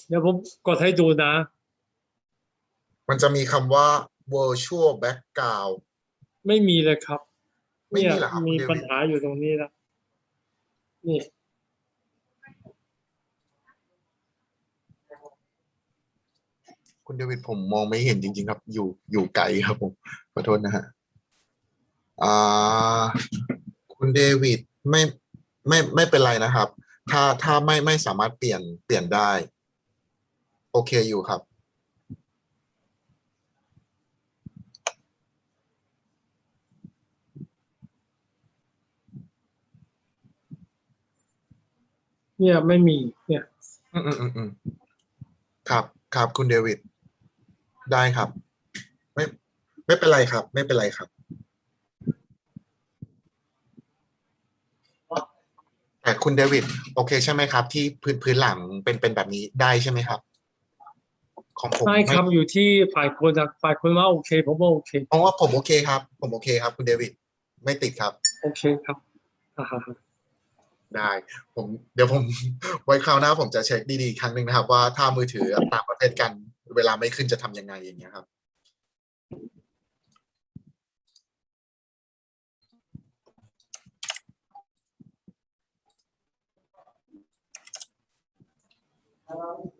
เดี๋ยวผมกดให้ดูนะมันจะมีคำว่า virtual background ไม่มีเลยครับไม่เนี่ยมีเหรอครับมี คุณเดวิด ปัญหาอยู่ตรงนี้แล้วนี่ คุณเดวิดผมมองไม่เห็นจริงๆครับอยู่ไกลครับผมขอโทษนะฮะอ่าคุณเดวิดไม่เป็นไรนะครับถ้าไม่สามารถเปลี่ยนได้โอเคอยู่ครับเนี่ยไม่มีเนี่ย อืมครับคุณเดวิดได้ครับไม่ไม่เป็นไรครับไม่เป็นไรครับแต่คุณเดวิดโอเคใช่ไหมครับที่พื้นหลังเป็นแบบนี้ได้ใช่ไหมครับของผมใช่ค ไม่ รับอยู่ที่ฝ่ายคนนะฝ่ายคนว่าโอเคผมว่าโอเคเพราะว่าผมโอเคครับผมโอเคครับคุณเดวิดไม่ติดครับโอเคครับฮ่าได้เดี๋ยวผม ไว้คราวหน้าผมจะเช็คดีๆอีกครั้งหนึ่งนะครับว่าถ้ามือถือต่างประเทศกันเวลาไม่ขึ้นจะทำยังไงอย่างเงี้ยครับ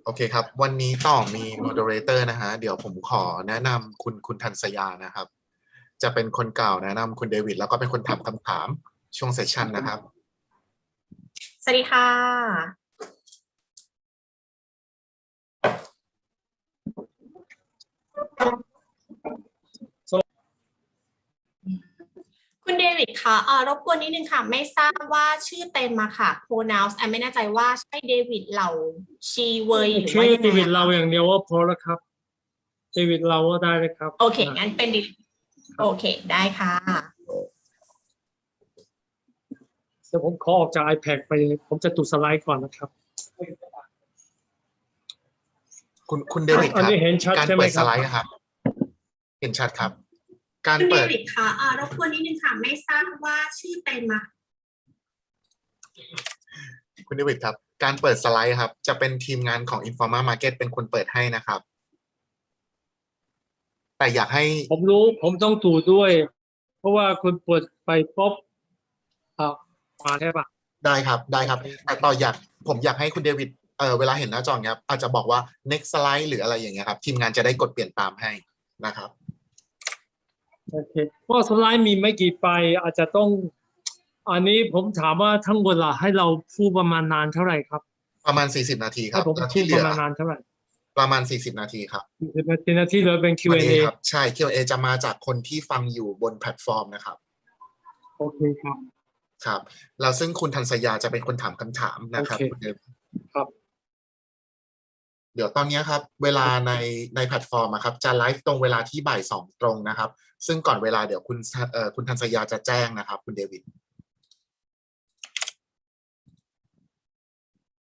โอเคครับวันนี้ต่อมี moderator นะฮะเดี๋ยวผมขอแนะนำคุณทันสยานะครับจะเป็นคนกล่าวแนะนำคุณเดวิดแล้วก็เป็นคนถามคำถามช่วงเซสชันนะครับสวัสดีค่ะคุณเดวิดคะรบกวนนิดนึงค่ะไม่ทราบว่าชื่อเต็มมาค่ะ pronounce ไม่แน่ใจว่าใช่เดวิดเหล่าชีเวยหรือว่ายังไง เดวิดเราอย่างเดียวว่าพอแล้วครับเดวิดเราก็ได้เลยครับโอเคงั้นเป็นโอเคได้ค่ะเดี๋ยวผมขอออกจาก iPad ไปผมจะดูสไลด์ก่อนนะครับคุณเดวิดครับการเปิดสไลด์ครับเห็นชัดครับการคุณเด เปิด วิดคะรบกวนนิดนึงค่ะไม่ทราบว่าชื่อเต็มมาคุณเดวิดครับการเปิดสไลด์ครับจะเป็นทีมงานของ Informa Market เป็นคนเปิดให้นะครับแต่อยากให้ผมรู้ผมต้องดูด้วยเพราะว่าคุณเปิดไปปุ๊บมาใช่ปะได้ครับแต่ผมอยากให้คุณเดวิดเวลาเห็นหน้าจอครับอาจจะบอกว่า next slide หรืออะไรอย่างเงี้ยครับทีมงานจะได้กดเปลี่ยนตามให้นะครับโอเคเพราะสไลด์มีไม่กี่ใบอาจจะต้องอันนี้ผมถามว่าทั้งหมดล่ะให้เราพูดประมาณนานเท่าไหร่ครับประมาณ40นาทีคให้รับผมพูดประมาณนานเท่าไหร่ประมาณ40นาทีครับ40 นาทีเลยเป็น วันนี้ Q&A ครับใช่ Q&A จะมาจากคนที่ฟังอยู่บนแพลตฟอร์มนะครับโอเคครับครับแล้วซึ่งคุณทันสยาจะเป็นคนถามคำถามนะครับคุณเดวิดครับเดี๋ยวตอนนี้ครับเวลาในแพลตฟอร์มครับจะไลฟ์ตรงเวลาที่บ่าย2ตรงนะครับซึ่งก่อนเวลาเดี๋ยวคุณทันสยาจะแจ้งนะครับคุณเดวิด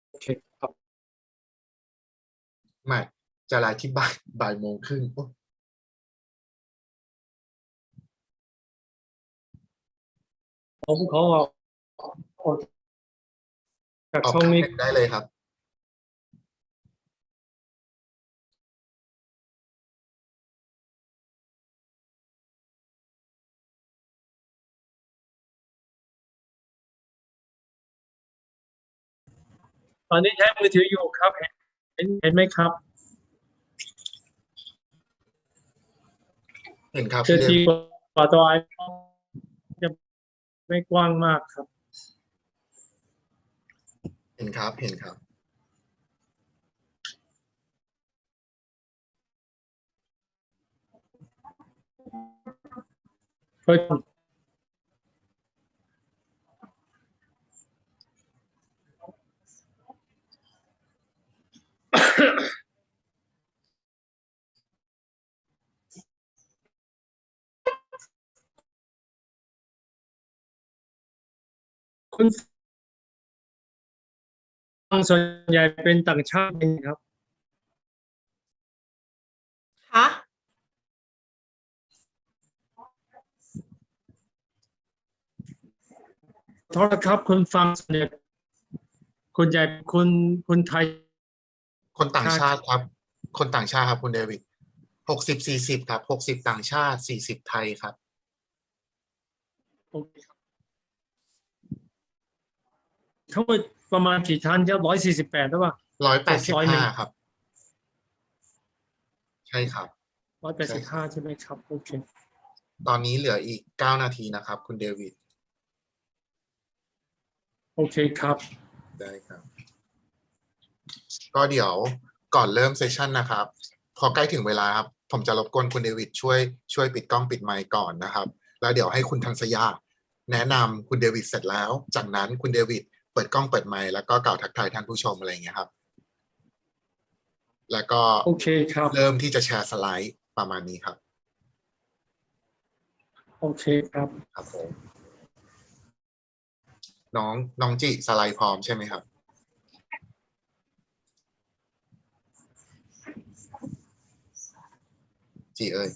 โอเคครับไม่จะไลฟ์ที่บ่ายโมงครึ่งผมขอออกจากช่องนี้ได้เลยครับตอนนี้ใช้มือถืออยู่ครับเห็นไหมครับเห็นครับจะดีกว่าตัวไอโฟนจะไม่กว้างมากครับเห็นครับเฮ้ยคุณฟังส่วนใหญ่เป็นต่างชาติครับคะโทษครับคุณฟังส่วนใหญ่คุณใหญ่คุณไทย คนต่างชาติครับ คนต่างชาติครับคุณเดวิด60-40ครับ60ต่างชาติ40ไทยครับ โอเคครับทั้งหมดประมาณกี่ท่านจะ148หรือเปล่าจาก101 185ครับใช่ครับใช่ครับ 185ใช่ไหมครับโอเคตอนนี้เหลืออีก9นาทีนะครับคุณเดวิดโอเคครับ ได้ครับก็เดี๋ยวก่อนเริ่มเซสชันนะครับพอใกล้ถึงเวลาครับผมจะรบกวนคุณเดวิดช่วยปิดกล้องปิดไมค์ก่อนนะครับแล้วเดี๋ยวให้คุณทันสยาแนะนำคุณเดวิดเสร็จแล้วจากนั้นคุณเดวิดเปิดกล้องเปิดไมค์แล้วก็กล่าวทักทายท่านผู้ชมอะไรอย่างเงี้ยครับแล้วก็โอเคครับ เริ่มที่จะแชร์สไลด์ประมาณนี้ครับโอเคครับ ครับผมน้องจิสไลด์พร้อมใช่ไหมครับจิเอ่ย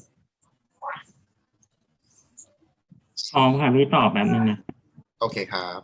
พร้อมค่ะพี่ตอบแบบนึงนะโอเคครับ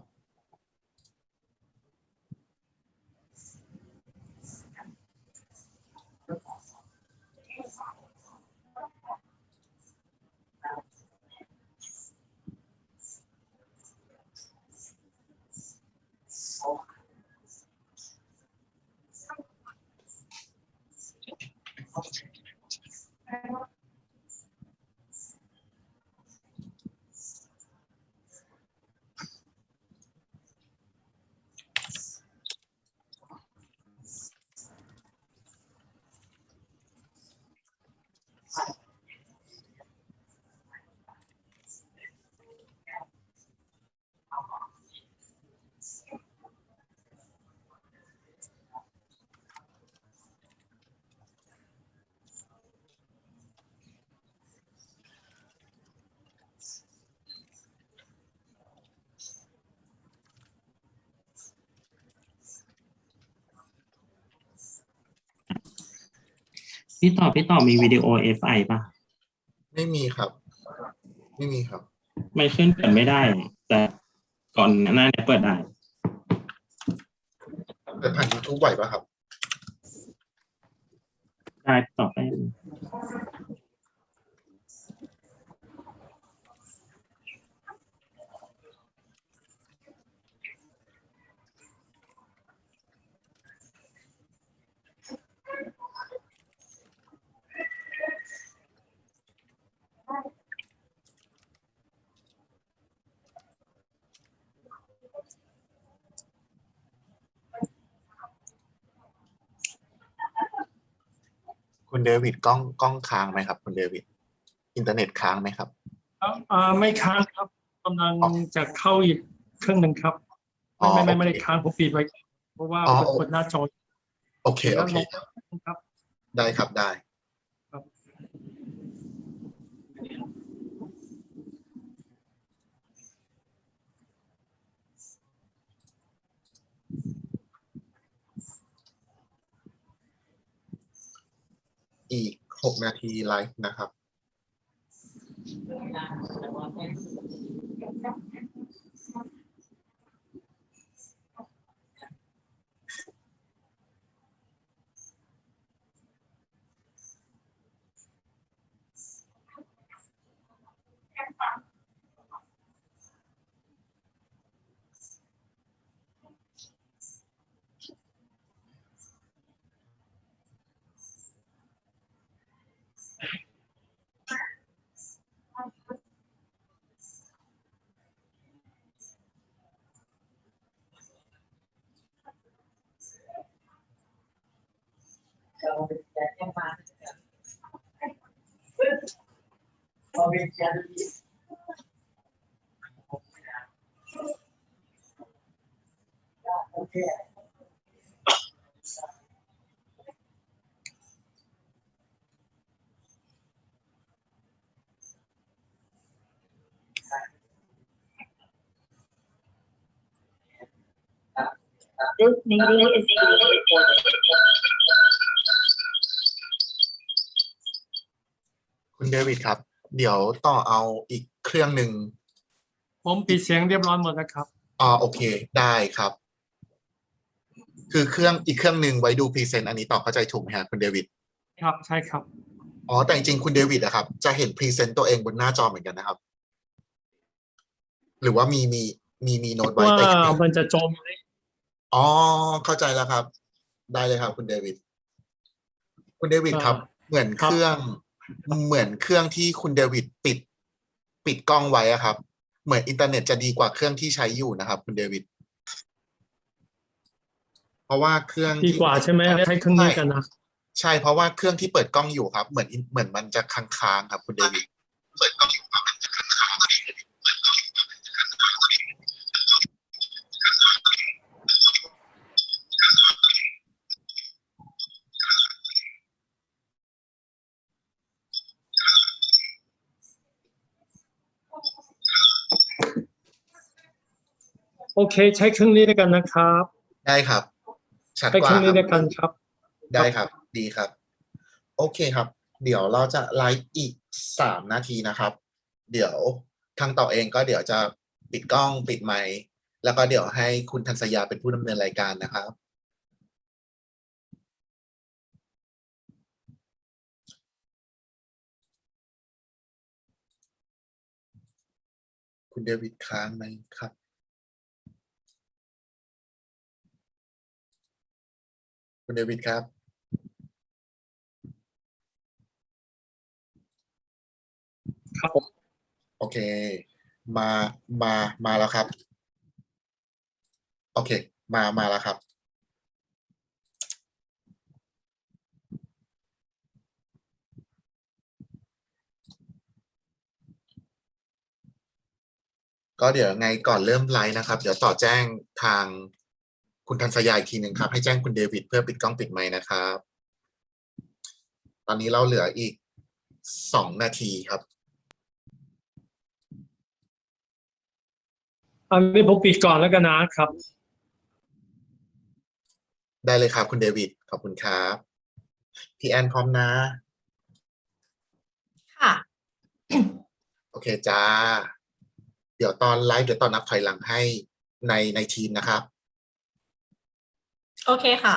พี่ตอบมีวิดีโอ FI ป่ะไม่มีครับไม่มีครับไม่ขึ้นเปิดไม่ได้ แต่ก่อนหน้านี้เปิดได้เปิดผ่าน YouTube ไหวป่ะครับได้ตอบได้คุณเดวิดกล้องค้างไหมครับคุณเดวิดอินเทอร์เน็ตค้างไหมครับไม่ค้างครับกำลังอ๋อจะเข้าอีกเครื่องหนึ่งครับ อ๋อไม่ได้ค้างผมปิดไว้เพราะว่าอ๋อเปิดหน้าจอโอเคโอแล้วเคลงครับได้ครับได้ครับอีก6นาทีไลฟ์นะครับคุณเดวิดครับเดี๋ยวต่อเอาอีกเครื่องหนึ่งผมปิดเสียงเรียบร้อยหมดแล้วครับโอเคได้ครับ คือเครื่องอีกเครื่องหนึ่งไว้ดูพรีเซนต์อันนี้ตอบเข้าใจถูกไหมฮะคุณเดวิดครับใช่ครับอ๋อแต่จริงๆคุณเดวิดอะครับจะเห็นพรีเซนต์ตัวเองบนหน้าจอเหมือนกันนะครับหรือว่ามีโน้ตไว้ว่าแต่ยังไม่มันจะจมไหมอ๋อเข้าใจแล้วครับได้เลยครับคุณเดวิดคุณเดวิดครับเหมือนครับเครื่องเหมือนเครื่องที่คุณเดวิดปิดกล้องไว้อะครับเหมือนอินเทอร์เน็ตจะดีกว่าเครื่องที่ใช้อยู่นะครับคุณเดวิดเพราะว่าเครื่องดีที่กว่าใช่ไหมใช้เครื่องใช่นี้กันนะใช่เพราะว่าเครื่องที่เปิดกล้องอยู่ครับเหมือนมันจะค้างๆครับคุณเดวิดเปิดกล้องอยู่ครับมันจะค้างโอเคใช้เครื่องนี้ด้วยกันนะครับ ๆได้ครับชัดใช้กว่าครับเครื่องนี้ด้วยกันครับคได้รับครับดีครับโอเคครับเดี๋ยวเราจะไลฟ์อีก3 นาทีนะครับเดี๋ยวทางต่อเองก็เดี๋ยวจะปิดกล้องปิดไมค์แล้วก็เดี๋ยวให้คุณทันสยาเป็นผู้ดำเนินรายการนะครับคุณเดวิดค้างไหมครับคุณเดวิดครับครับผมโอเคมามามาแล้วครับโอเคมาแล้วครับ ก็เดี๋ยวไงก่อนเริ่มไลฟ์นะครับเดี๋ยวต่อแจ้งทางคุณทันสยาอีกทีหนึ่งครับให้แจ้งคุณเดวิดเพื่อปิดกล้องปิดไมค์นะครับตอนนี้เราเหลืออีก2 นาทีครับอันนี้ผมปิดก่อนแล้วกันนะครับได้เลยครับคุณเดวิดขอบคุณครับพี่แอนพร้อมนะค่ะ โอเคจ้าเดี๋ยวตอนไลฟ์เดี๋ยวตอนนับถอยหลังให้ในทีมนะครับโอเคค่ะ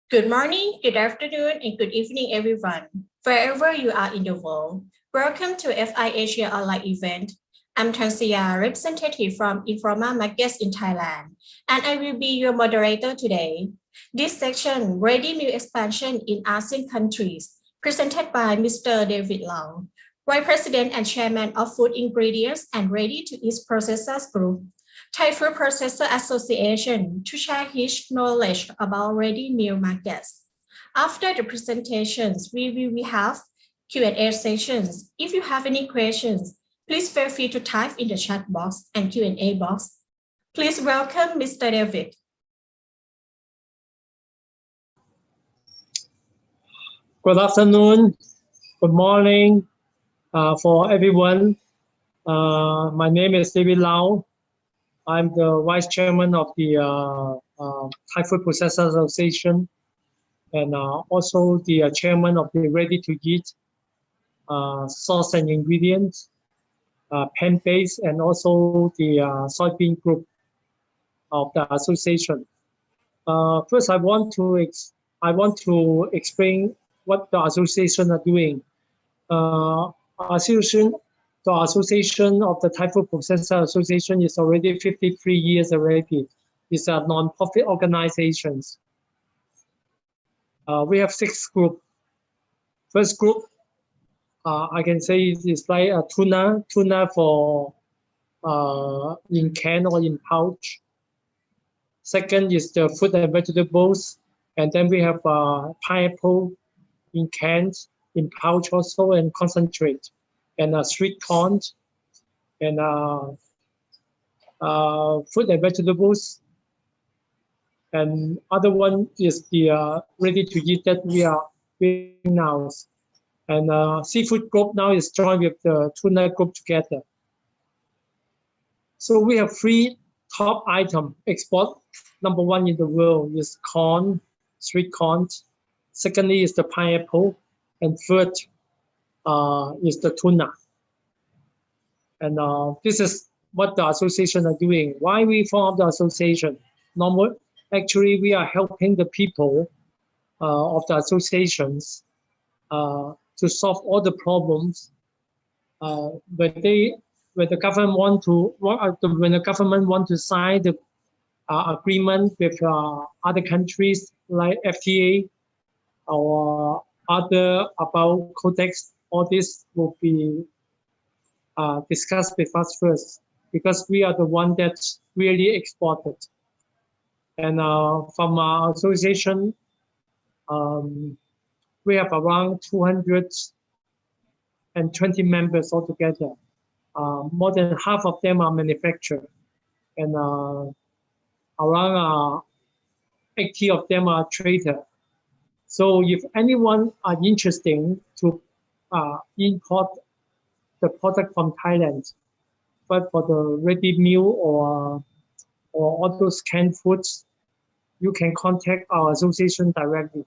Good morning, good afternoon, and good evening, everyone, wherever you are in the world. Welcome to FI Asia Online event. I'm Tansia, representative from Informa Markets in Thailand, and I will be your moderator today. This section, Ready Meal Expansion in ASEAN countries, presented by Mr. David Lau, Vice President and Chairman of Food Ingredients and Ready-to-Eat Processors Group, Thai Food Processor Association, to share his knowledge about ready meal markets. After the presentations, we will have Q&A sessions. If you have any questions, please feel free to type in the chat box and Q&A box. Please welcome Mr. David. Good afternoon, good morning for everyone. My name is David Lau. I'm the Vice Chairman of the Thai Food Processors Association and also the Chairman of the Ready-to-Eat Sauce and Ingredients, Pen-Based, and also the soybean group of the association. First, I want to explain what the association are doing. The Association of the Thai Food Processor Association is already 53 years already. It's a non-profit organization. We have 6 groups. First group, I can say it's like a tuna for in can or in pouch. Second is the fruit and vegetables, and then we have pineapple in cans, in pouch also, and concentrate, and sweet corn, and fruit and vegetables. And other one is the ready-to-eat that we are doing now. And seafood group now is joined with the tuna group together. So we have 3 top items export. Number 1 in the world is corn, sweet corn. Secondly is the pineapple, and third is the tuna. And this is what the association are doing. Why we form the association? Actually, we are helping the people of the associations to solve all the problems when the government want to sign the agreement with other countries like FTA or other about codex. All this will be discussed with us first, because we are the one that's really exported. And from our association, we have around 220 members altogether. More than half of them are manufacturers, and around 80 of them are traders. So if anyone are interested to import the product from Thailand, but for the ready meal or all those canned foods, you can contact our association directly.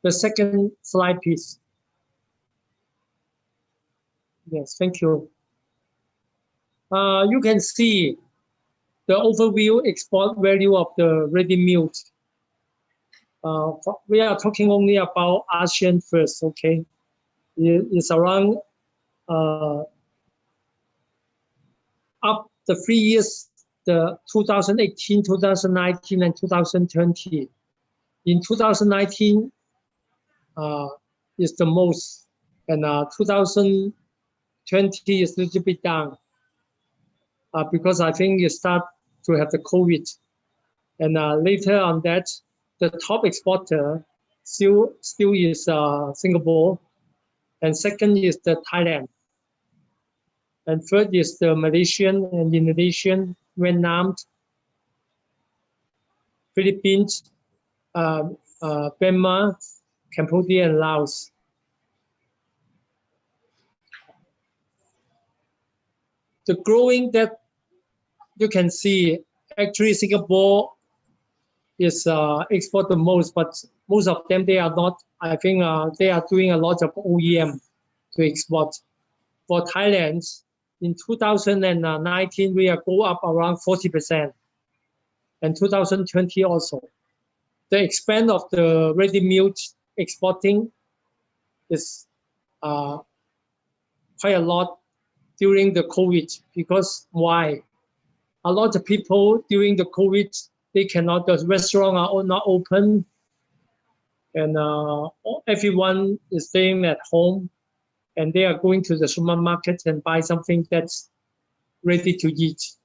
The second slide, please. Yes, thank you. You can see the overview export value of the ready meals. we are talking only about ASEAN first, okay? It's around up the 3 years, the 2018, 2019, and 2020. In 2019 is the most, and 2020 is a little bit down because I think you start to have the COVID. And later on that, the top exporter still is Singapore, and second is the Thailand, and third is the Malaysian and Indonesian, Vietnam, Philippines, Myanmar, Cambodia, and Laos. The growing that you can see, actually Singapore is export the most, but most of them, they are not. I think they are doing a lot of OEM to export. For Thailand, in 2019, we are go up around 40%, and 2020 also. The expand of the ready-meal exporting is quite a lot during the COVID, because why? A lot of people during the COVID, they cannot, the restaurant are not open, and everyone is staying at home, and they are going to the supermarket and buy something that's ready to eat.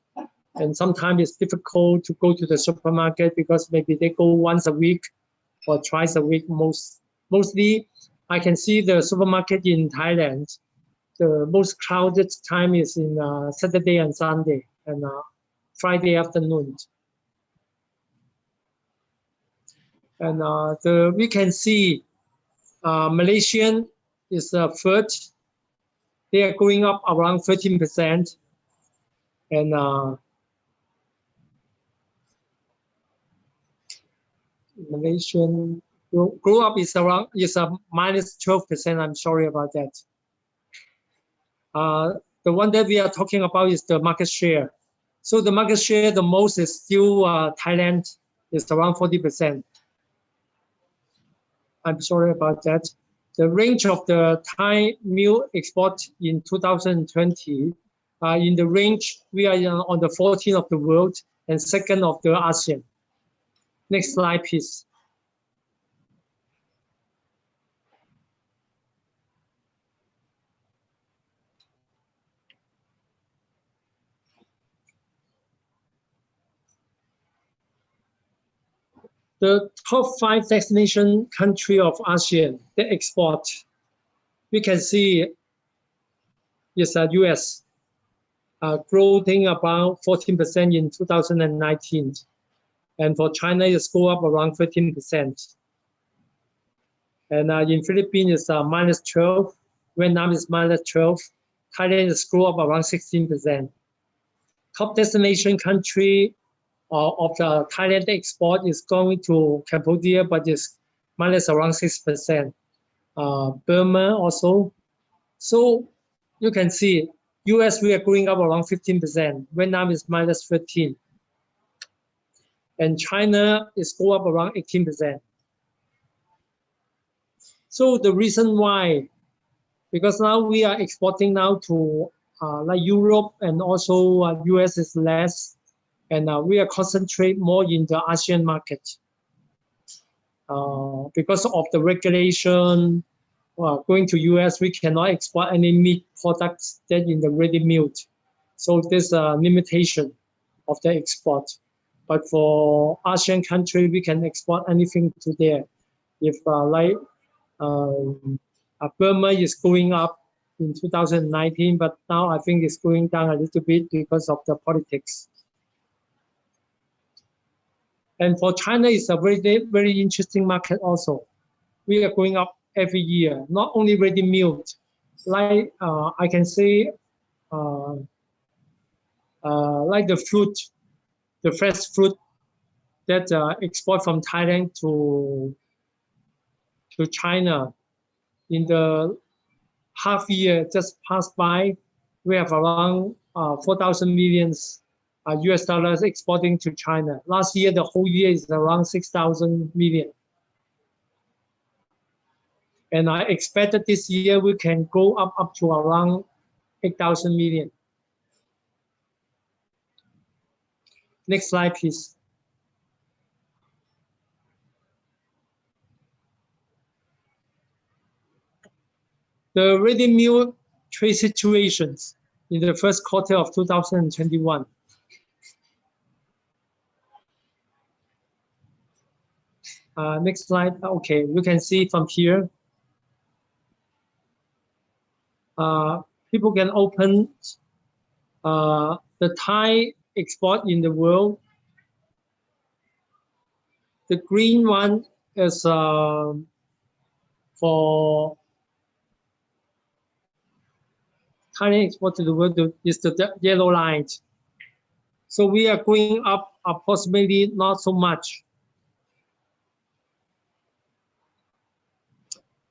And sometimes it's difficult to go to the supermarket because maybe they go once a week or twice a week. Mostly, I can see the supermarket in Thailand. The most crowded time is in Saturday and Sunday and Friday afternoon. And we can see Malaysian is third. They are going up around 13%. And Malaysian grow up is around minus 12%. I'm sorry about that. The one that we are talking about is the market share. So the market share, the most is still Thailand, is around 40%. I'm sorry about that. The range of the Thai meal export in 2020, in the range, we are on the 14th of the world and second of the ASEAN. Next slide, please. The top 5 destination country of ASEAN that export, we can see is US, growing about 14% in 2019. And for China, it's go up around 13%. And in Philippines, it's minus 12. Vietnam is minus 12. Thailand is grow up around 16%. Top destination country of the Thailand export is going to Cambodia, but it's minus around 6%. Burma also. So you can see US, we are going up around 15%. Vietnam is minus 13%. And China is go up around 18%. So the reason why, because now we are exporting now to like Europe and also US is less, and we are concentrate more in the ASEAN market because of the regulation. Going to US, we cannot export any meat products that in the ready meal. So there's a limitation of the export. But for ASEAN country, we can export anything to there. If Burma is going up in 2019, but now I think it's going down a little bit because of the politics. And for China, it's a very, very interesting market also. We are going up every year, not only ready meal, like I can say, like the fruit, the fresh fruit that export from Thailand to China. In the half year just passed by, we have around 4,000 millions US dollars exporting to China. Last year, the whole year is around 6,000 million. And I expect that this year we can go up to around 8,000 million. Next slide, please. The ready-meal trade situations in the first quarter of 2021. Next slide. Okay, you can see from here. People can open the Thai export in the world. The green one is for Thailand export to the world is the yellow line. So we are going up approximately not so much.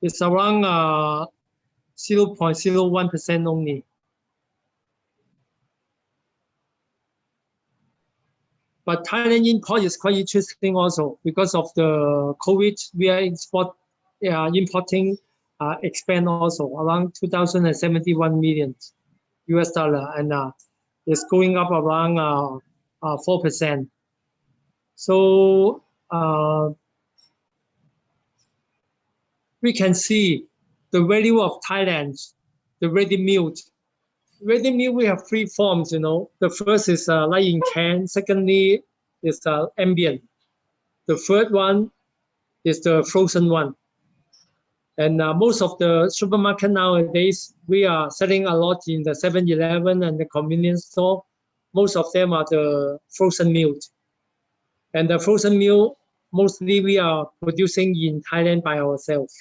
It's around 0.01% only. But Thailand import is quite interesting also because of the COVID. We are importing expand also around 2,071 million US dollar, and it's going up around 4%. So we can see the value of Thailand, the ready meal. Ready meal, we have three forms, you know. The first is like in can. Secondly is ambient. The third one is the frozen one. And most of the supermarket nowadays, we are selling a lot in the 7-Eleven and the convenience store. Most of them are the frozen meal. And the frozen meal, mostly we are producing in Thailand by ourselves.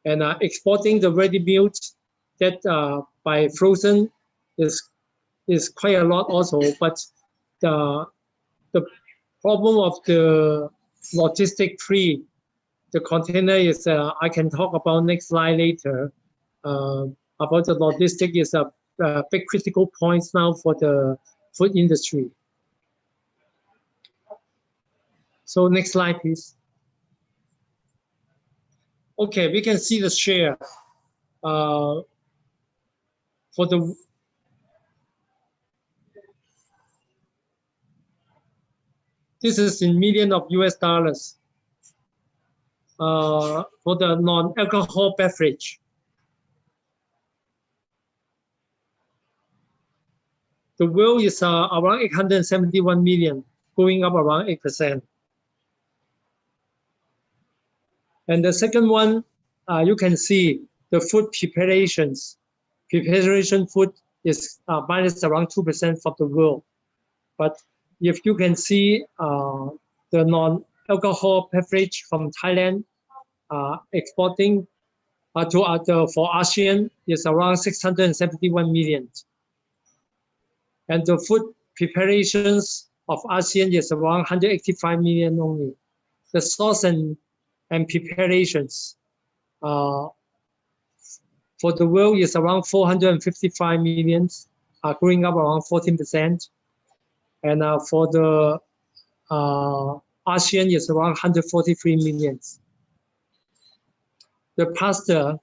And exporting the ready meals that by frozen is quite a lot also. But the problem of the logistic fee, the container is, I can talk about next slide later. About the logistic is a big critical point now for the food industry. So next slide, please. Okay, we can see the share for the this is in million of US dollars for the non-alcohol beverage. The world is around 871 million, going up around 8%. And the second one, you can see the food preparations. Preparation food is minus around 2% for the world. But if you can see the non-alcohol beverage from Thailand exporting for ASEAN is around 671 million. And the food preparations of ASEAN is around 185 million only. The sauce and preparations for the world is around 455 million, growing up around 14%. And for the ASEAN is around 143 million. The pasta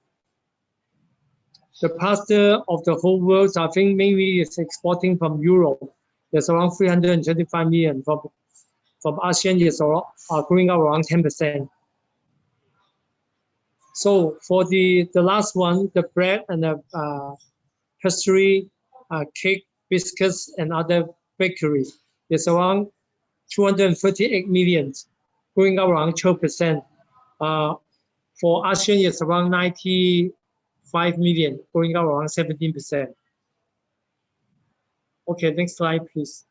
of the whole world, I think mainly is exporting from Europe. There's around 325 million. From ASEAN is growing up around 10%. So for the last one, the bread and the pastry, cake, biscuits, and other bakery is around 238 million, going up around 12%. For ASEAN, it's around 95 million, going up around 17%. Okay, next slide, please.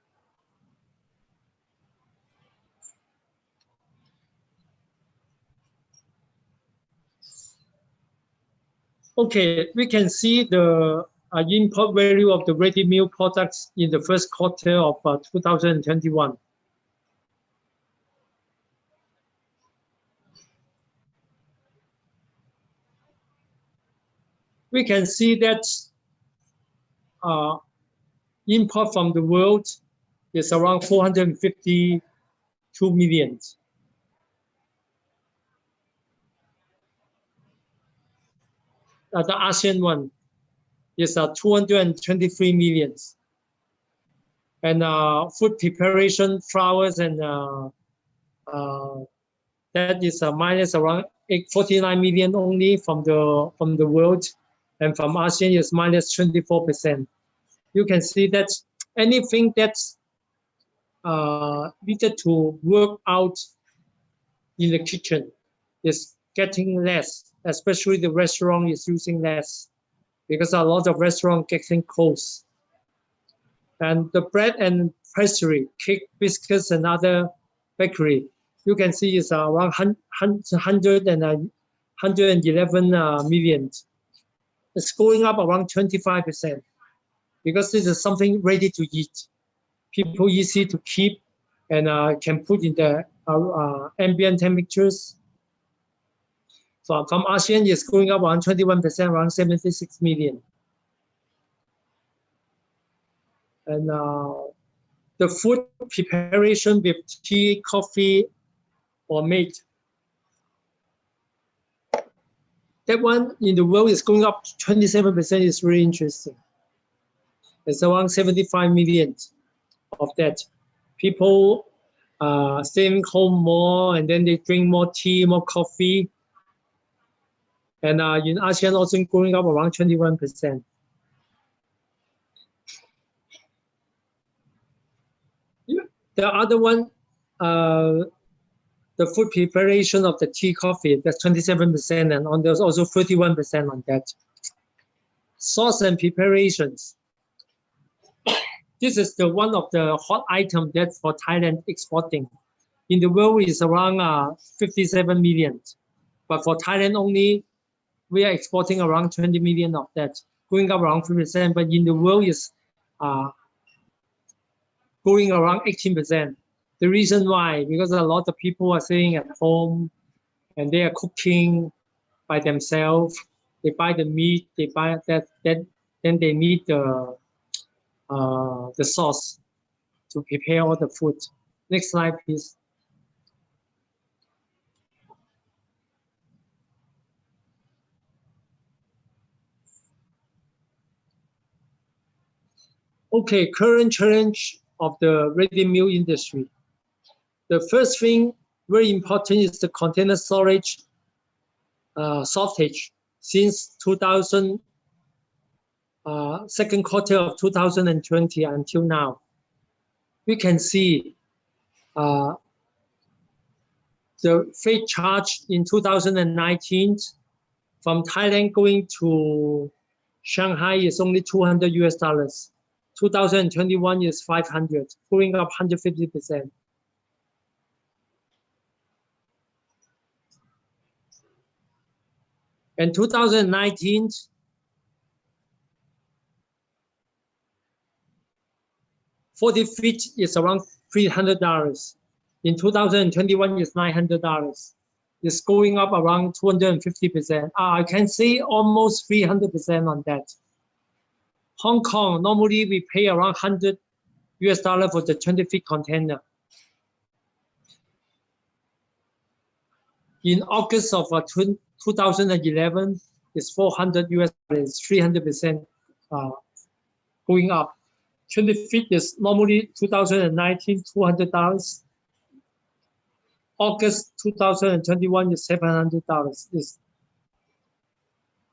Okay, we can see the import value of the ready meal products in the first quarter of 2021. We can see that import from the world is around 452 million. the Asean one is 223 millions. And food preparation, flowers, and that is minus around 49 million only from the world, and from ASEAN is minus 24%. You can see that anything that's needed to work out in the kitchen is getting less, especially the restaurant is using less because a lot of restaurants getting closed. And the bread and pastry, cake, biscuits, and other bakery, you can see is around 111 million. It's going up around 25% because this is something ready to eat. People easy to keep and can put in the ambient temperatures. So from ASEAN, it's going up around 21%, around 76 million. And the food preparation with tea, coffee, or meat, that one in the world is going up 27%. Is really interesting. It's around 75 million of that. People staying home more, and then they drink more tea, more coffee. And in ASEAN also going up around 21%. The other one, the food preparation of the tea, coffee, that's 27%, and there's also 31% on that. Sauce and preparations. This is the one of the hot item that for Thailand exporting. In the world is around 57 million, but for Thailand only, we are exporting around 20 million of that, going up around 3%, but in the world is going around 18%. The reason why, because a lot of people are staying at home and they are cooking by themselves. They buy the meat, they buy that then they need the sauce to prepare all the food. Next slide, please. Okay, current challenge of the ready meal industry. The first thing, very important, is the container storage shortage since second quarter of 2020 until now. We can see the freight charge in 2019 from Thailand going to Shanghai is only $200. 2021 is 500, going up 150%. In 2019, $40 feet is around $300. In 2021 is $900. It's going up around 250%. I can say almost 300% on that. Hong Kong, normally we pay around $100 for the 20 feet container. In August of 2011, it's $400, 300% going up. 20 feet is normally 2019, $200. August 2021 is $700.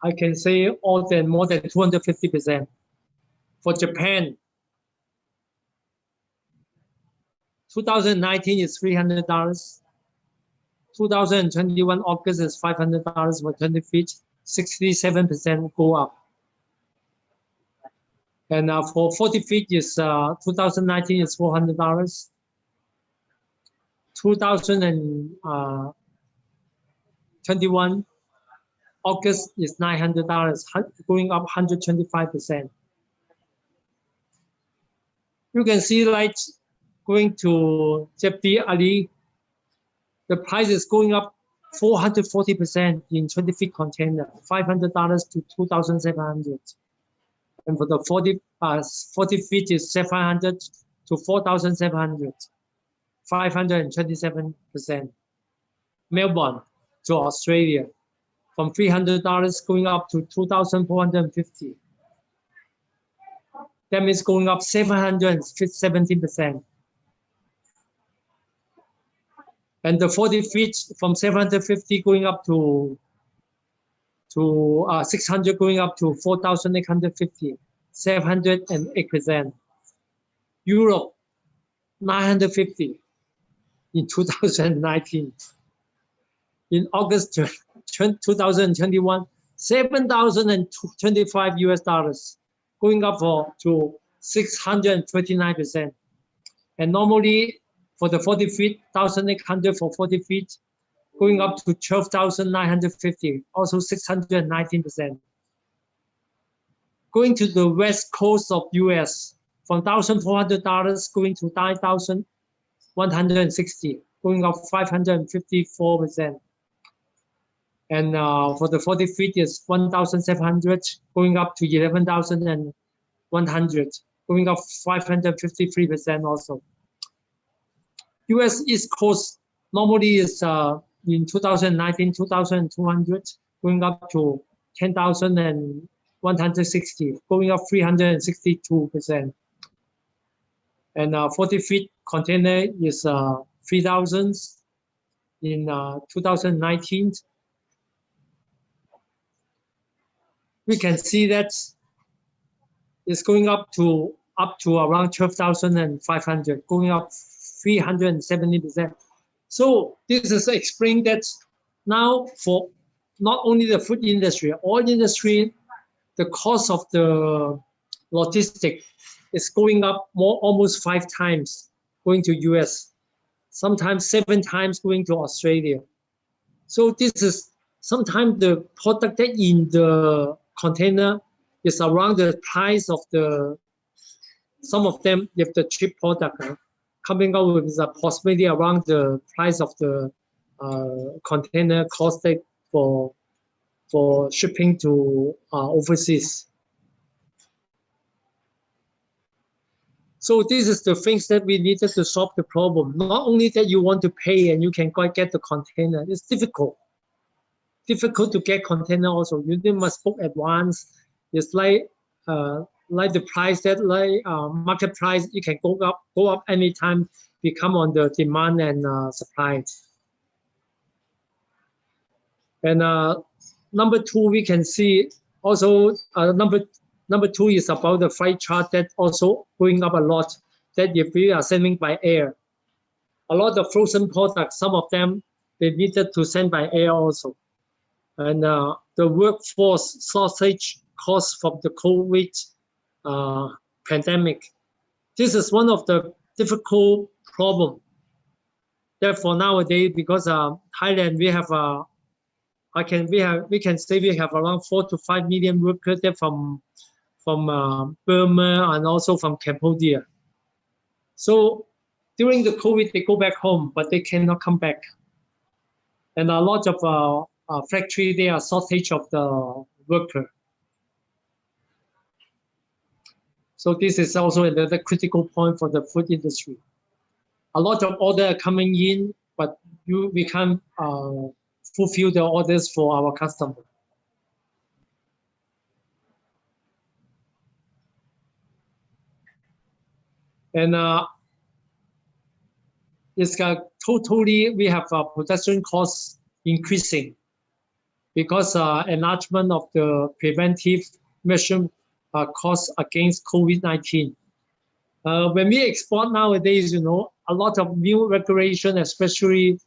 I can say more than 250%. For Japan, 2019 is $300. 2021 August is $500 for 20 feet, 67% go up. And for 40 feet is 2019 is $400. 2021 August is $900, going up 125%. You can see like going to Jebdi Ali, the price is going up 440% in 20 feet container, $500 to $2,700. And for the 40 feet is 700 to 4,700, 527%. Melbourne to Australia, from $300 going up to $2,450. That means going up 770%. And the 40 feet from 750 going up to 600 going up to 4,850, 708%. Europe, 950 in 2019. In August 2021, $7,025 going up to 629%. And normally for the 40 feet, 1,800 for 40 feet, going up to 12,950, also 619%. Going to the west coast of US, from $1,400 going to $9,160, going up 554%. And for the 40 feet is 1,700, going up to 11,100, going up 553% also. US East Coast normally is in 2019, 2,200, going up to 10,160, going up 362%. And 40 feet container is 3,000 in 2019. We can see that it's going up to around 12,500, going up 370%. So this is explained that now for not only the food industry, all industry, the cost of the logistic is going up almost 5 times going to US, sometimes 7 times going to Australia. So this is sometimes the product that in the container is around the price of some of them, if the cheap product coming out with a possibility around the price of the container costed for shipping to overseas. So this is the things that we needed to solve the problem. Not only that you want to pay and you can go get the container, it's difficult to get container also. You must book advance. It's like the price that market price, it can go up anytime, become on the demand and supply. And number 2, we can see also number 2 is about the freight charge that also going up a lot. That if we are sending by air, a lot of frozen products, some of them they needed to send by air also. And the workforce shortage caused from the COVID pandemic. This is one of the difficult problem. Therefore, nowadays, because Thailand, we have we can say we have around 4 to 5 million workers there from Burma and also from Cambodia. So during the COVID, they go back home, but they cannot come back. And a lot of factory, they are shortage of the worker. So this is also another critical point for the food industry. A lot of orders are coming in, but we can't fulfill the orders for our customer. And it's totally, we have production costs increasing because enlargement of the preventive measure costs against COVID-19. When we export nowadays, a lot of new regulation, especially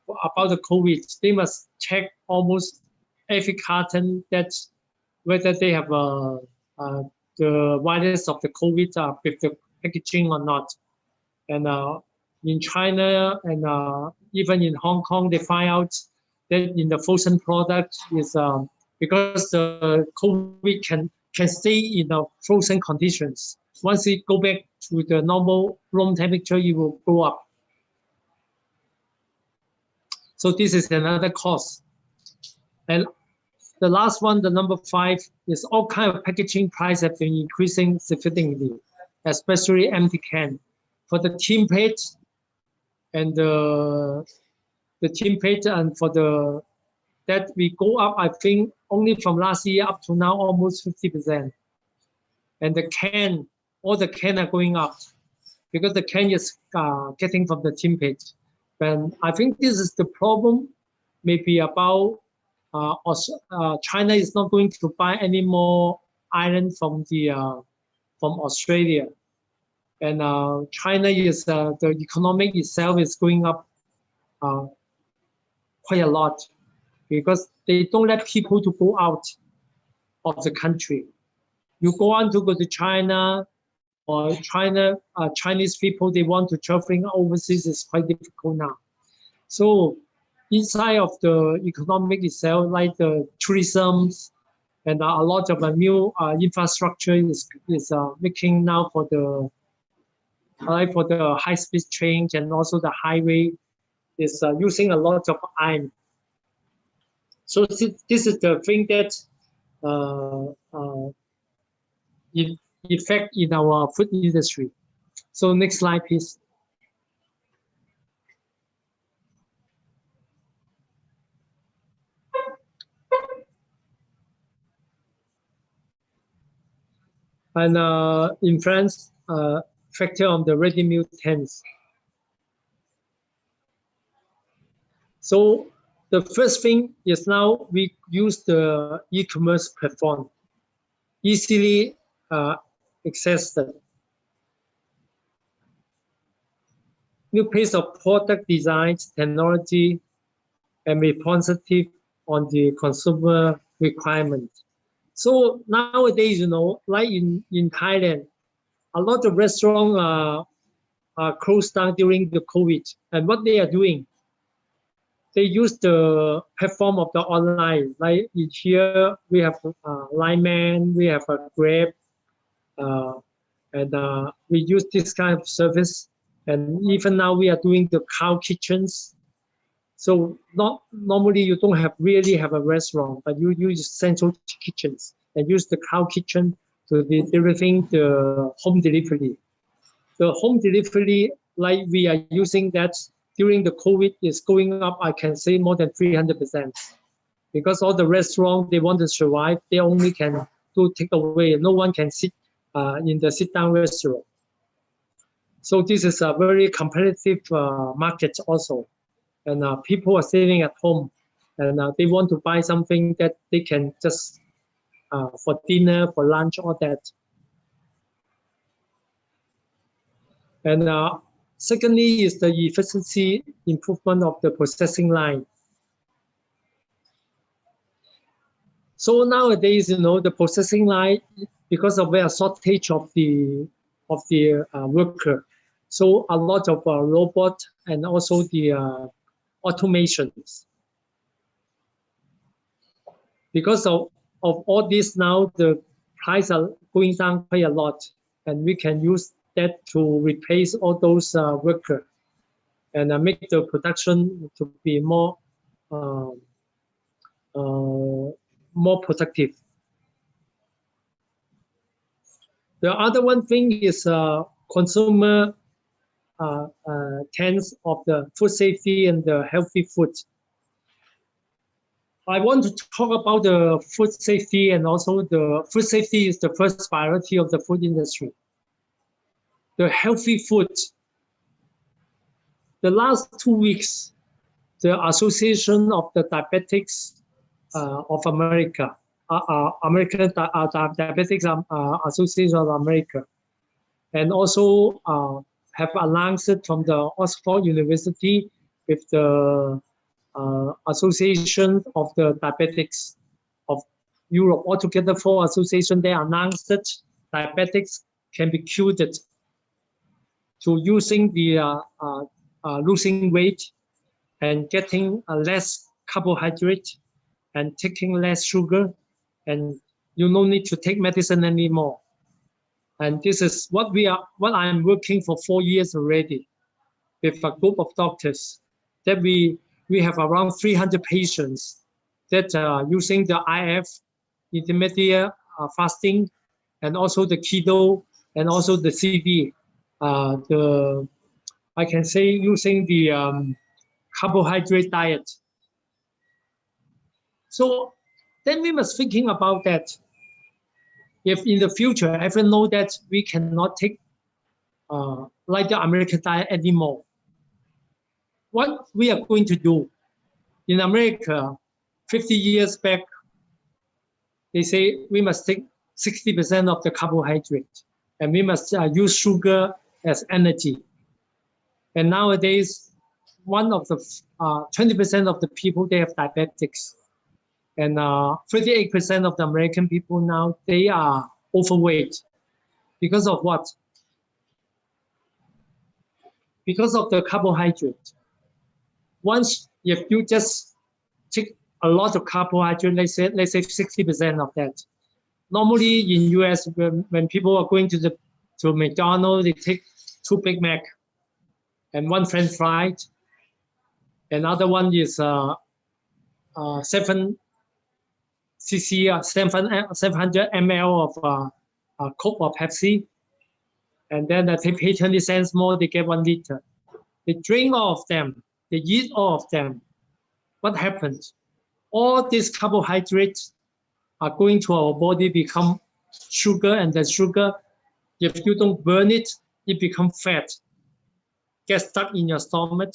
about the COVID, they must check almost every carton that whether they have the virus of the COVID with the packaging or not. And in China and even in Hong Kong, they find out that in the frozen product is because the COVID can stay in the frozen conditions. Once it go back to the normal room temperature, it will go up. So this is another cost. And the last one, the number 5, is all kind of packaging price have been increasing significantly, especially empty can. For the tin plate and the tin plate and for the that we go up, I think, only from last year up to now, almost 50%. And the can, all the can are going up because the can is getting from the tin page. And I think this is the problem, maybe about China is not going to buy any more iron from from Australia. And China is the economic itself is going up quite a lot because they don't let people to go out of the country. You go to China, or Chinese people, they want to traveling overseas is quite difficult now. So inside of the economic itself, like the tourism and a lot of new infrastructure is making now for the high-speed train and also the highway is using a lot of iron. So this is the thing that effect in our food industry. So next slide, please. And in France, factor on the ready meal tents. So the first thing is now we use the e-commerce platform, easily accessed. New piece of product designs, technology, and responsive on the consumer requirement. So nowadays, you know, like in Thailand, a lot of restaurants are closed down during the COVID. And what they are doing, they use the platform of the online. Like in here, we have Lineman, we have a Grab, and we use this kind of service. And even now we are doing the cloud kitchens. So not normally you don't really have a restaurant, but you use central kitchens and use the cloud kitchen to delivering the home delivery. The home delivery, like we are using that during the COVID, is going up, I can say more than 300%. Because all the restaurants, they want to survive, they only can do takeaway. No one can sit in the sit-down restaurant. So this is a very competitive market also. And people are sitting at home and they want to buy something that they can just for dinner, for lunch, all that. And secondly is the efficiency improvement of the processing line. So nowadays, you know, the processing line, because of a shortage of the worker, so a lot of robot and also the automations. Because of all this now, the price are going down quite a lot, and we can use that to replace all those workers and make the production to be more productive. The other one thing is consumer trends of the food safety and the healthy food. I want to talk about the food safety, and also the food safety is the first priority of the food industry. The healthy food. The last 2 weeks, the Association of the Diabetics of America, American Diabetics Association of America, and also have announced it from the Oxford University with the Association of the Diabetics of Europe. Altogether, 4 associations, they announced that diabetics can be cured to using the losing weight and getting less carbohydrate and taking less sugar, and you no need to take medicine anymore. And this is what I'm working for 4 years already with a group of doctors, that we have around 300 patients that are using the IF, intermediate fasting, and also the keto, and also the CD. I can say using the carbohydrate diet. So then we must thinking about that. If in the future, everyone know that we cannot take like the American diet anymore, what we are going to do? In America, 50 years back, they say we must take 60% of the carbohydrate, and we must use sugar as energy. And nowadays, one of the 20% of the people, they have diabetics. And 38% of the American people now, they are overweight. Because of what? Because of the carbohydrate. Once, if you just take a lot of carbohydrate, let's say 60% of that. Normally in US, when people are going to McDonald's, they take 2 Big Mac and 1 French fry. Another one is 700 ml of Coke or Pepsi. And then they pay 20 cents more, they get 1 liter. They drink all of them, they eat all of them. What happens? All these carbohydrates are going to our body, become sugar, and the sugar, if you don't burn it, it becomes fat. Get stuck in your stomach,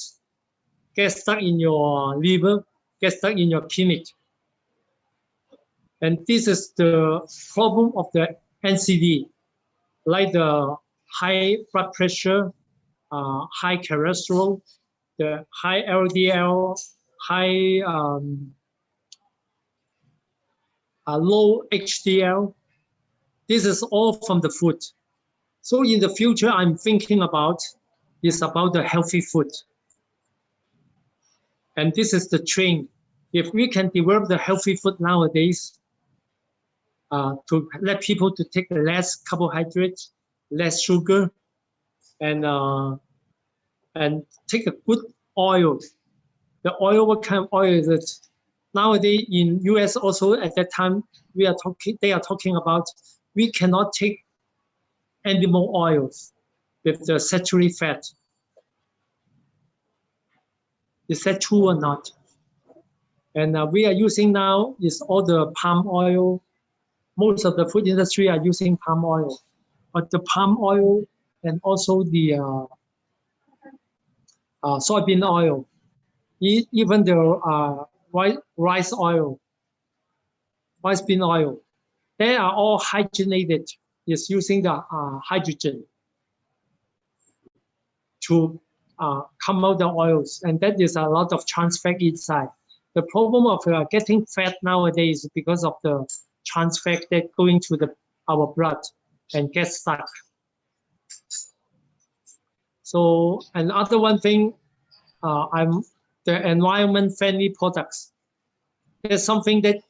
get stuck in your liver, get stuck in your kidney. And this is the problem of the NCD, like the high blood pressure, high cholesterol, the high LDL, high low HDL. This is all from the food. So in the future, I'm thinking about is about the healthy food. And this is the trend. If we can develop the healthy food nowadays, to let people to take less carbohydrates, less sugar, and take a good oil. The oil, what kind of oil is it? Nowadays in US also at that time they are talking about we cannot take animal oils with the saturated fat. Is that true or not? And we are using now is all the palm oil. Most of the food industry are using palm oil, but the palm oil and also the soybean oil, even the rice oil, rice bean oil, they are all hydrogenated. Is using the hydrogen to come out the oils, and that is a lot of trans fat inside. The problem of getting fat nowadays is because of the trans fat that going to our blood and get stuck. So another one thing, the environment friendly products. There's something that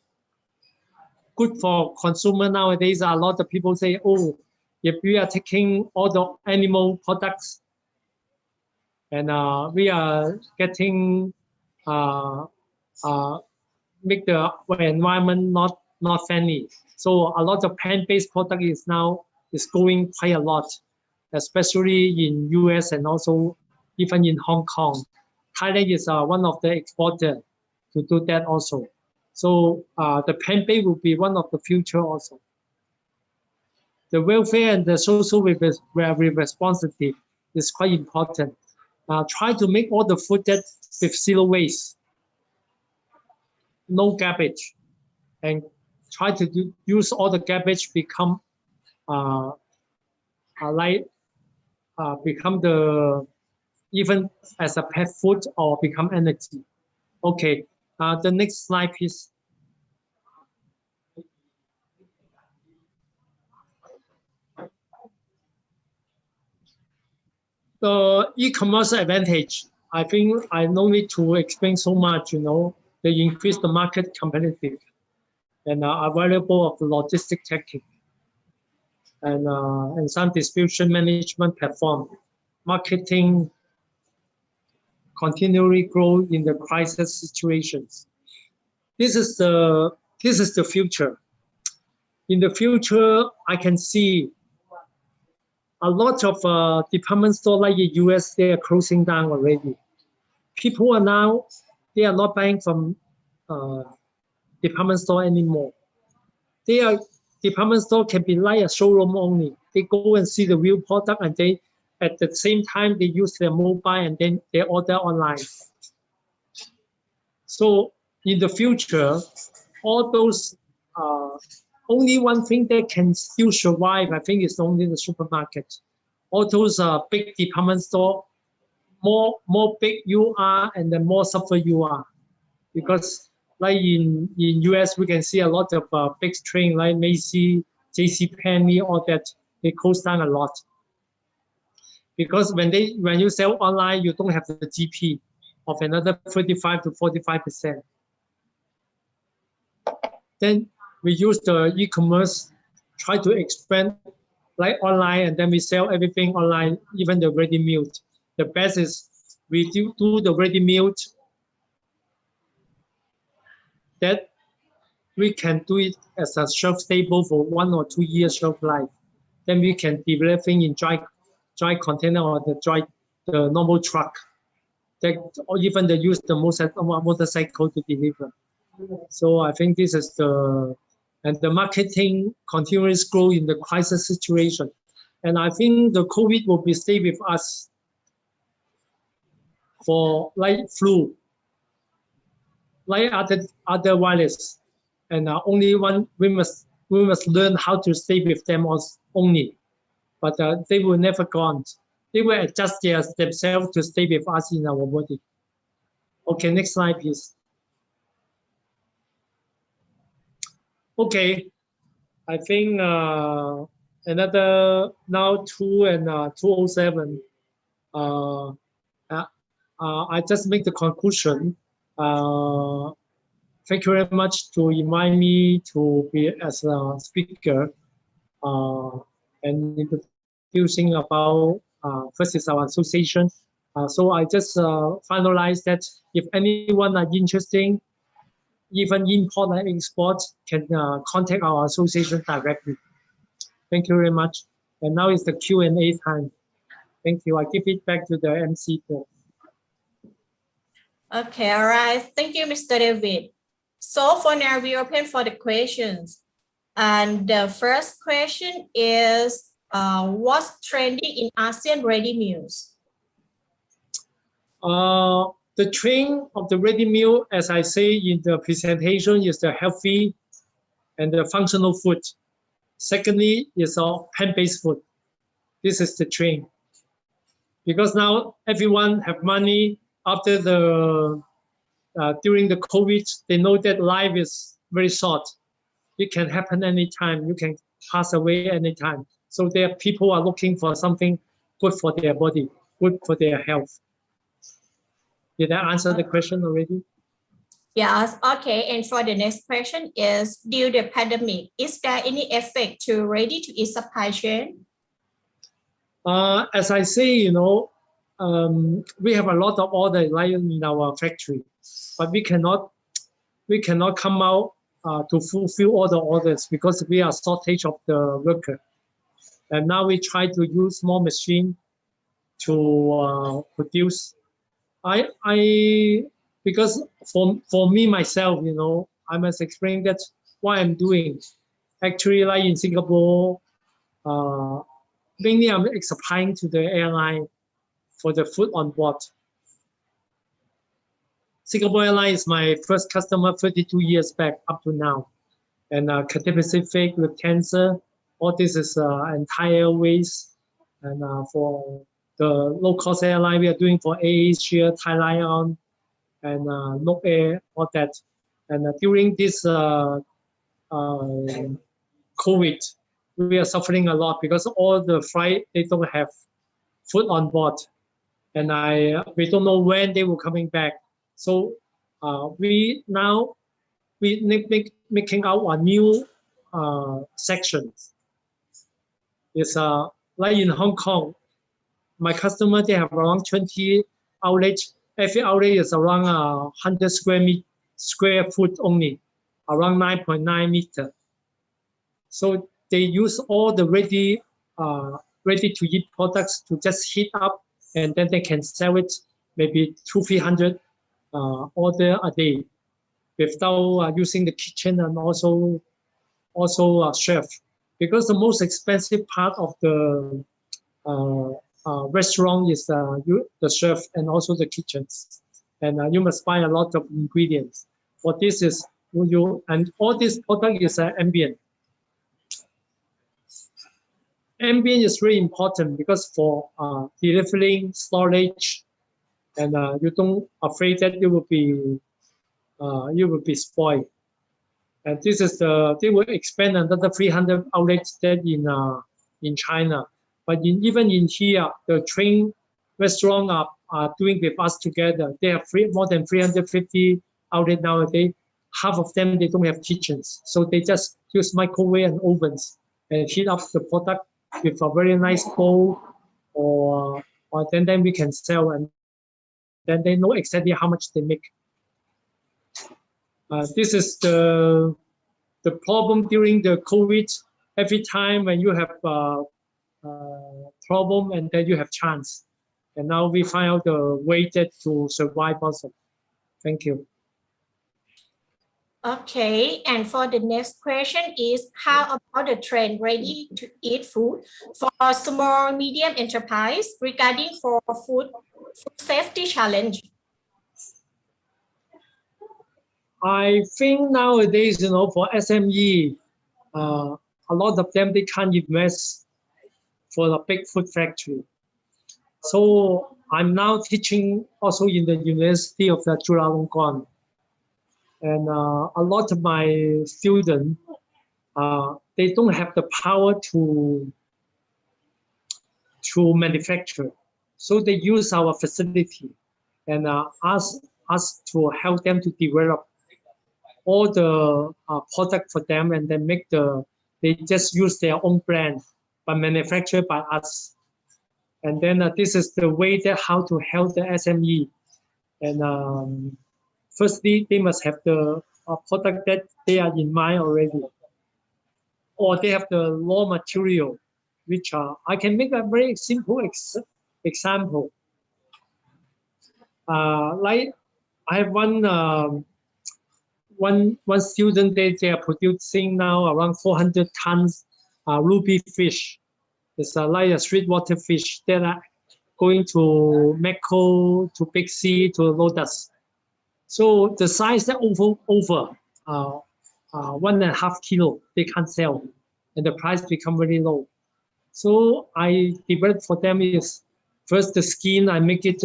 good for consumer nowadays. A lot of people say, oh, if we are taking all the animal products and we are getting make the environment not friendly. So a lot of plant-based product is going quite a lot, especially in US and also even in Hong Kong. Thailand is one of the exporters to do that also. So the plant-based will be one of the future also. The welfare and the social responsibility is quite important. Try to make all the food that with zero waste, no garbage, and try to use all the garbage become become even as a pet food or become energy. Okay, the next slide, please. The e-commerce advantage, I think I no need to explain so much, they increase the market competitive and available of the logistic technique and some distribution management platform. Marketing continually grow in the crisis situations. This is the future. In the future, I can see a lot of department stores like the US, they are closing down already. People are now, they are not buying from department store anymore. They are department store can be like a showroom only. They go and see the real product, and they at the same time they use their mobile and then they order online. So in the future, all those only one thing that can still survive, I think, is only the supermarket. All those big department store, more big you are, and the more suffer you are, because like in US, we can see a lot of big chain like Macy, JCPenney, all that they close down a lot. Because when you sell online, you don't have the GP of another 35 to 45%. Then we use the e-commerce, try to expand like online, and then we sell everything online, even the ready meal. The best is we do the ready meal that we can do it as a shelf stable for 1 or 2 years shelf life. Then we can deliver things in dry container or the normal truck. Or even they use the motorcycle to deliver. So I think this is and the marketing continues grow in the crisis situation. And I think the COVID will stay with us for like flu, like other virus. And only one, we must learn how to stay with them only. But they will never gone. They will adjust themselves to stay with us in our body. Okay, next slide, please. Okay, I think another now 2:07. I just make the conclusion. Thank you very much to invite me to be as a speaker and introducing about first is our association. So I just finalize that if anyone are interested, even import and export, can contact our association directly. Thank you very much. And now is the Q&A time. Thank you. I give it back to the MC. Okay, all right. Thank you, Mr. David. So for now, we open for the questions. And the first question is, what's trending in ASEAN ready meals? The trend of the ready meal, as I say in the presentation, is the healthy and the functional food. Secondly, is plant-based food. This is the trend. Because now everyone have money after during the COVID, they know that life is very short. It can happen anytime. You can pass away anytime. So there people are looking for something good for their body, good for their health. Did I answer the question already? Yes, okay. And for the next question is, due to the pandemic, is there any effect to ready-to-eat supply chain? As I say, we have a lot of orders lying in our factory, but we cannot come out to fulfill all the orders because we are shortage of the worker. And now we try to use more machine to produce. Because for me myself, I must explain that what I'm doing. Actually, like in Singapore, mainly I'm supplying to the airline for the food on board. Singapore Airlines is my first customer 32 years back up to now. And Cathay Pacific, Lufthansa, all this is entire Airways. And for the low-cost airline, we are doing for Asia, Thai Lion, and Nok Air, all that. And during this COVID, we are suffering a lot because all the flight, they don't have food on board. And we don't know when they will coming back. So we making out a new section. It's like in Hong Kong, my customer, they have around 20 outlets. Every outlet is around 100 square foot only, around 9.9 meter. So they use all the ready to eat products to just heat up, and then they can sell it maybe 200-300 order a day. without using the kitchen and also chef, because the most expensive part of the restaurant is the chef and also the kitchens, and you must buy a lot of ingredients. For this is and all this product is ambient. Ambient is very important because for delivering, storage, and you don't afraid that you will be spoiled. And this is they will expand another 300 outlets that in China. But even in here, the chain restaurant are doing with us together. They have more than 350 outlets nowadays. Half of them, they don't have kitchens. So they just use microwave and ovens and heat up the product with a very nice bowl, or then we can sell, and then they know exactly how much they make. This is the problem during the COVID. Every time when you have problem, and then you have chance. And now we find out the way that to survive also. Thank you. Okay, and for the next question is, how about the trend ready to eat food for small medium enterprise regarding for food safety challenge? I think nowadays, for SME, a lot of them, they can't invest for a big food factory. So I'm now teaching also in the University of Chulalongkorn. And a lot of my students, they don't have the power to manufacture. So they use our facility and ask us to help them to develop all the product for them, and then they just use their own brand, but manufactured by us. And then this is the way that how to help the SME. And firstly, they must have the product that they are in mind already, or they have the raw material, which I can make a very simple example. Like I have one student, they are producing now around 400 tons ruby fish. It's like a sweetwater fish that are going to Macro, to Big Sea, to Lotus. So the size that over 1.5 kilo, they can't sell, and the price become very low. So I developed for them is first the skin. I make it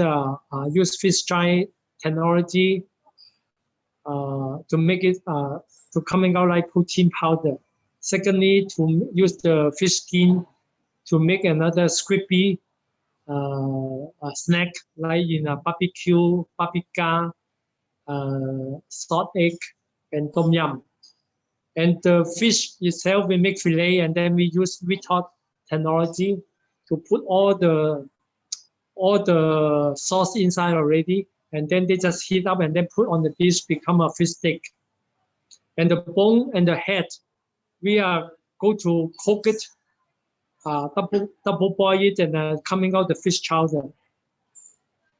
use fish dry technology to make it to coming out like protein powder. Secondly, to use the fish skin to make another crispy snack like in a barbecue, paprika, salt egg, and tom yum. And the fish itself, we make fillet, and then we use retort technology to put all the sauce inside already, and then they just heat up and then put on the dish, become a fish steak. And the bone and the head, we are go to cook it, double boil it, and coming out the fish chowder.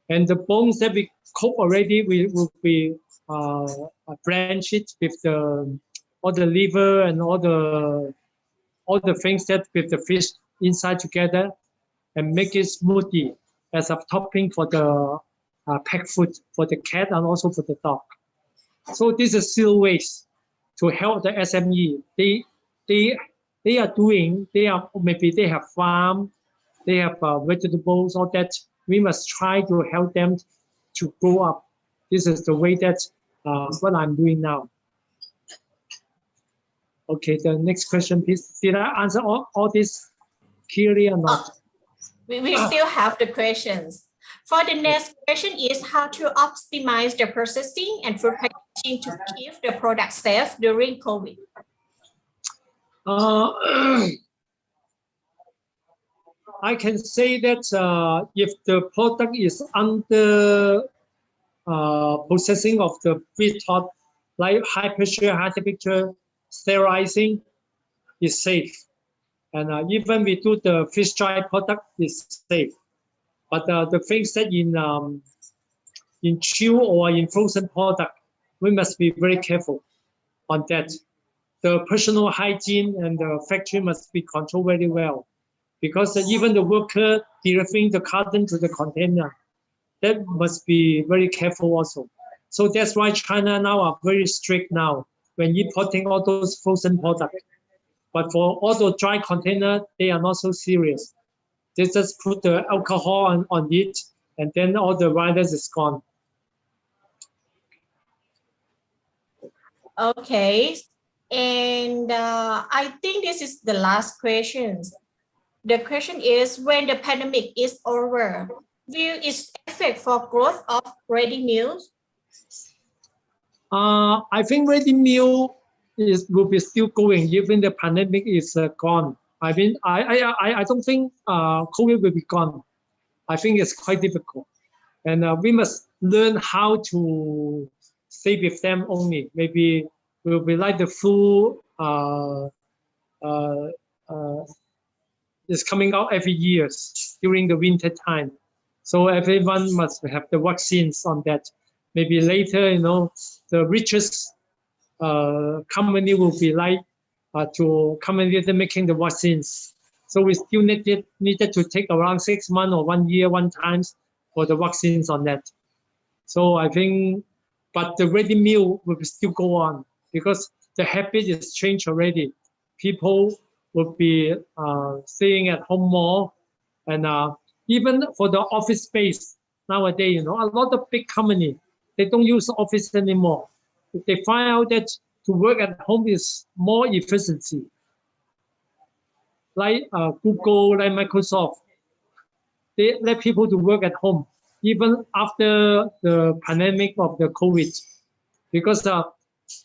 And the bones that we cook already, we will be blanch it with all the liver and all the things that with the fish inside together, and make it smoothie as a topping for the pet food for the cat and also for the dog. So this is still ways to help the SME. They are doing, maybe they have farm, they have vegetables, all that. We must try to help them to grow up. This is the way that what I'm doing now. Okay, the next question, please. Did I answer all this clearly or not? We still have the questions. For the next question is how to optimize the processing and food packaging to keep the product safe during COVID. I can say that if the product is under processing of the retort, like high pressure, high temperature, sterilizing, is safe. And even we do the fish dry product is safe. But the things that in chill or in frozen product, we must be very careful on that. The personal hygiene and the factory must be controlled very well, because even the worker delivering the carton to the container, that must be very careful also. So that's why China now are very strict now when importing all those frozen products. But for all the dry container, they are not so serious. They just put the alcohol on it, and then all the virus is gone. Okay, and I think this is the last question. The question is, when the pandemic is over, will it affect for growth of ready meals? I think ready meal will be still going even the pandemic is gone. I mean, I don't think COVID will be gone. I think it's quite difficult, and we must learn how to stay with them only. Maybe will be like the flu is coming out every year during the winter time. So everyone must have the vaccines on that. Maybe later, you know, the richest company will be like to come in making the vaccines. So we still needed to take around 6 months or 1 year, one times for the vaccines on that. So I think, but the ready meal will still go on because the habit is changed already. People will be staying at home more, and even for the office space nowadays, you know, a lot of big company, they don't use office anymore. They find out that to work at home is more efficiency. Like Google, like Microsoft, they let people to work at home even after the pandemic of the COVID, because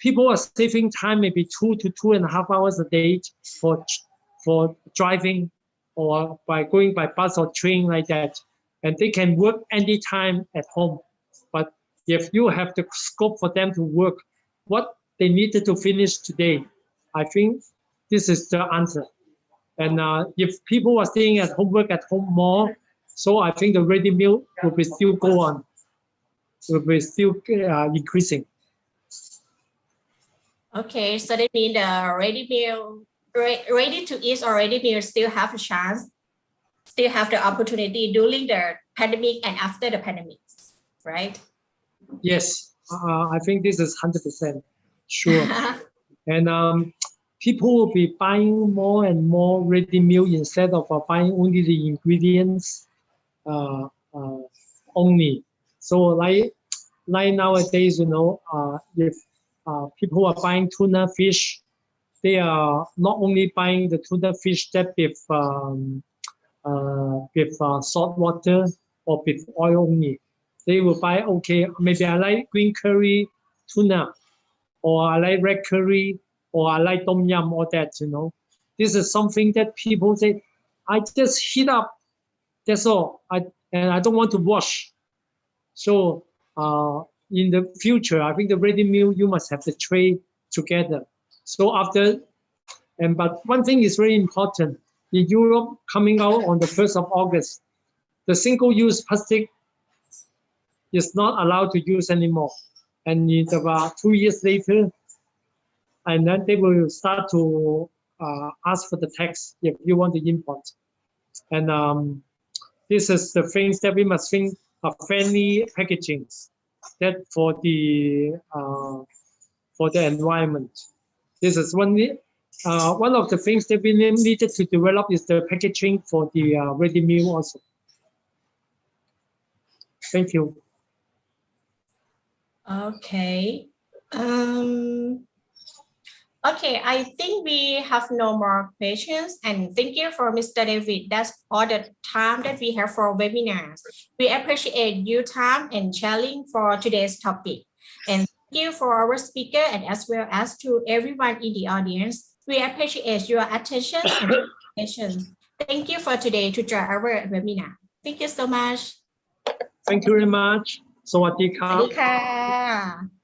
people are saving time, maybe 2 to 2.5 hours a day for driving or by going by bus or train like that, and they can work anytime at home. But if you have the scope for them to work what they needed to finish today, I think this is the answer. And if people are staying at home, work at home more, so I think the ready meal will be still go on, will be still increasing. Okay, so that means the ready meal, ready to eat or ready meal still have a chance, still have the opportunity during the pandemic and after the pandemic, right? Yes, I think this is 100% sure. And people will be buying more and more ready meal instead of buying only the ingredients only. So like nowadays, you know, if people are buying tuna fish, they are not only buying the tuna fish that with salt water or with oil only. They will buy, okay, maybe I like green curry tuna, or I like red curry, or I like tom yum, or that, you know. This is something that people say, I just heat up, that's all, and I don't want to wash. So in the future, I think the ready meal, you must have the tray together. So after, but one thing is very important. In Europe, coming out on the 1st of August, the single-use plastic is not allowed to use anymore. And in about 2 years later, and then they will start to ask for the tax if you want to import. And this is the things that we must think of friendly packaging that for the environment. This is one of the things that we needed to develop is the packaging for the ready meal also. Thank you. Okay. Okay, I think we have no more questions, and thank you for Mr. David. That's all the time that we have for webinars. We appreciate your time and sharing for today's topic. And thank you for our speaker and as well as to everyone in the audience. We appreciate your attention and patience. Thank you for today to join our webinar. Thank you so much. Thank you very much. สวัสดีค ส รั วัส บ ดีค่ะ